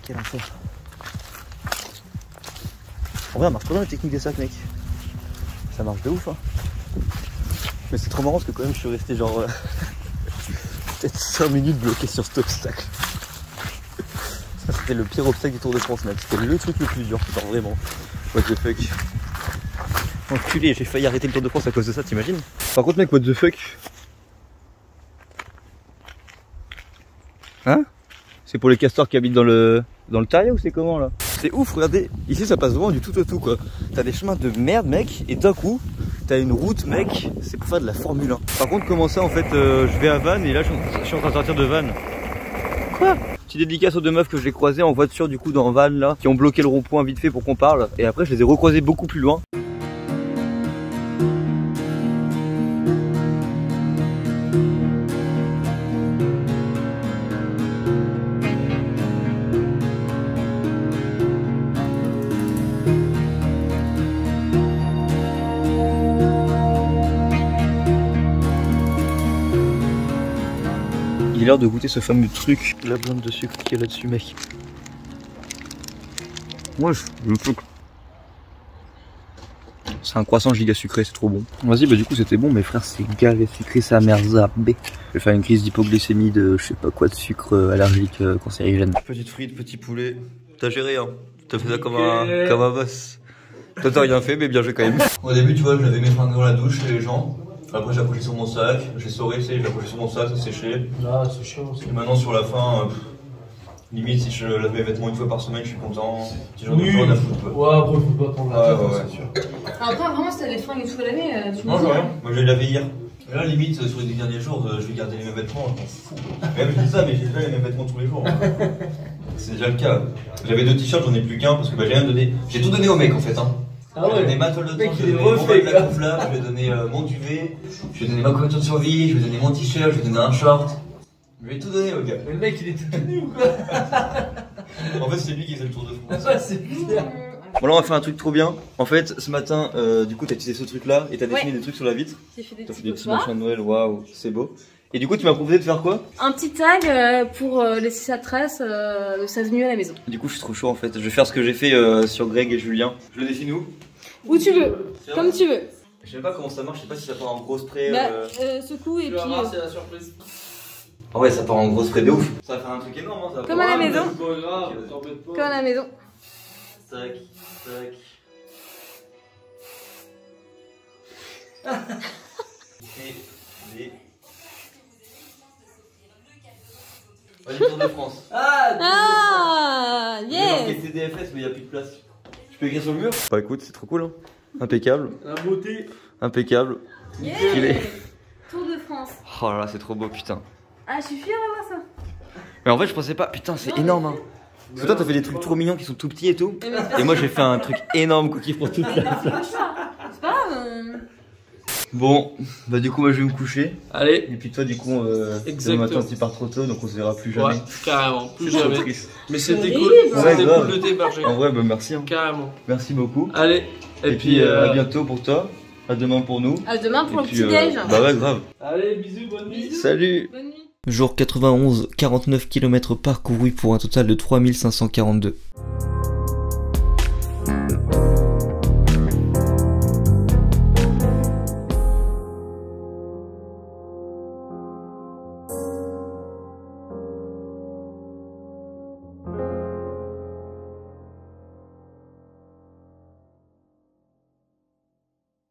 Speaker 2: Quel enfer. En vrai, elle marche trop bien la technique des sacs, mec. Ça marche de ouf, hein. Mais c'est trop marrant parce que quand même, je suis resté genre peut-être 5 minutes bloqué sur cet obstacle. Ça, c'était le pire obstacle du Tour de France, mec. C'était le truc le plus dur, genre vraiment. What the fuck. Enculé, j'ai failli arrêter le Tour de France à cause de ça, t'imagines? Par contre, mec, what the fuck. Hein? C'est pour les castors qui habitent dans le Taria ou c'est comment là? C'est ouf, regardez, ici ça passe vraiment du tout au tout quoi. T'as des chemins de merde mec, et d'un coup, t'as une route mec, c'est pour faire de la Formule 1. Par contre comment ça en fait, je vais à Vannes et là je suis en train de sortir de Vannes. Quoi? Petite dédicace aux deux meufs que j'ai croisées en voiture du coup dans Vannes là, qui ont bloqué le rond-point vite fait pour qu'on parle. Et après je les ai recroisées beaucoup plus loin. l'air de goûter ce fameux truc, la blinde de sucre qui est là-dessus, mec. Ouais, je me fous. C'est un croissant giga sucré, c'est trop bon. Vas-y, bah du coup c'était bon, mes frères, c'est gavé sucré, sa mère zabé. Je vais faire une crise d'hypoglycémie de je sais pas quoi de sucre allergique cancérigène. Petite frite, petit poulet. T'as géré, hein. T'as fait ça comme un boss. Toi t'as rien fait, mais bien joué quand même. Au début, tu vois, je lavais mes fringues dans la douche chez les gens. Après, j'ai accroché sur mon sac. J'ai sauré, tu sais, j'ai accroché sur mon sac, ça séchait.
Speaker 4: Là, c'est chaud.
Speaker 2: Et maintenant, sur la fin, limite, si je lave mes vêtements une fois par semaine, je suis content. Si j'en ai besoin, à foutre.
Speaker 4: Ouais, après, faut pas prendre la tête, c'est sûr.
Speaker 8: Après, vraiment, si t'as des fringues et tout à laver, tu
Speaker 2: non, j'ai rien. Moi, j'ai lavé hier. Et là, limite, sur les derniers jours, je vais garder les mêmes vêtements, je m'en fous. Même je dis ça, mais j'ai déjà les mêmes vêtements tous les jours. C'est déjà le cas. J'avais 2 t-shirts, j'en ai plus qu'un parce que j'ai rien donné. J'ai tout donné au mec en fait. Hein. Ah ouais. J'ai donné ma toile de temps, je vais donner mon bac de la couflard, je vais donner mon duvet, je vais donner ma couverture de survie, je vais donner mon t-shirt, je vais donner un short. Je vais tout donner au gars.
Speaker 4: Mais le mec il est tout nu ou quoi?
Speaker 2: En fait c'est lui qui faisait le tour de France.
Speaker 4: Ouais, c'est clair.
Speaker 2: Bon là on va faire un truc trop bien. En fait ce matin du coup t'as utilisé ce truc là et t'as dessiné des trucs sur la vitre.
Speaker 8: J'ai fait des
Speaker 2: petits machins de Noël, waouh, c'est beau. Et du coup tu m'as proposé de faire quoi?
Speaker 8: Un petit tag pour laisser sa trace de sa venue à la maison.
Speaker 2: Du coup je suis trop chaud en fait. Je vais faire ce que j'ai fait sur Greg et Julien. Je le dessine où?
Speaker 8: Où tu veux, comme tu veux.
Speaker 2: Je sais pas comment ça marche, je sais pas si ça part en gros spray.
Speaker 8: Secoue et puis.
Speaker 4: C'est la surprise.
Speaker 2: Ah ouais, ça part en gros spray de ouf. Ça va faire un truc énorme, hein, ça va.
Speaker 8: Comme à la maison.
Speaker 4: Pas grave, t'embête pas.
Speaker 8: Comme à la maison.
Speaker 2: Tac, tac. Vas-y, Tour de France.
Speaker 8: Ah,
Speaker 2: yes. Il manquait TDFS, mais il n'y a plus de place. Je peux écrire sur le mur? Bah écoute, c'est trop cool, hein. Impeccable.
Speaker 4: La beauté.
Speaker 2: Impeccable.
Speaker 8: Yeah. Tour de France.
Speaker 2: Oh là là, c'est trop beau, putain.
Speaker 8: Ah, je suis fière de voir ça.
Speaker 2: Mais en fait, je pensais pas. Putain, c'est énorme, hein. Parce que toi, t'as fait des trucs trop mignons qui sont tout petits et tout. Et moi, j'ai fait un truc énorme, cookie pour toute la place.
Speaker 8: C'est pas grave.
Speaker 2: Bon, bah du coup, moi, je vais me coucher.
Speaker 4: Allez.
Speaker 2: Et puis toi, du coup, demain matin, tu pars trop tôt, donc on se verra plus jamais.
Speaker 4: Ouais, carrément, plus jamais. Mais c'était cool.
Speaker 2: Ouais,
Speaker 4: C'était cool de t'héberger.
Speaker 2: En vrai, bah merci. Hein.
Speaker 4: Carrément.
Speaker 2: Merci beaucoup.
Speaker 4: Allez.
Speaker 2: Et puis à bientôt pour toi. À demain pour nous.
Speaker 8: À demain pour le petit déj.
Speaker 2: Bah ouais, grave.
Speaker 4: Allez, bisous, bonne nuit.
Speaker 2: Salut.
Speaker 8: Bonne nuit.
Speaker 1: Jour 91, 49 km parcourus pour un total de 3542.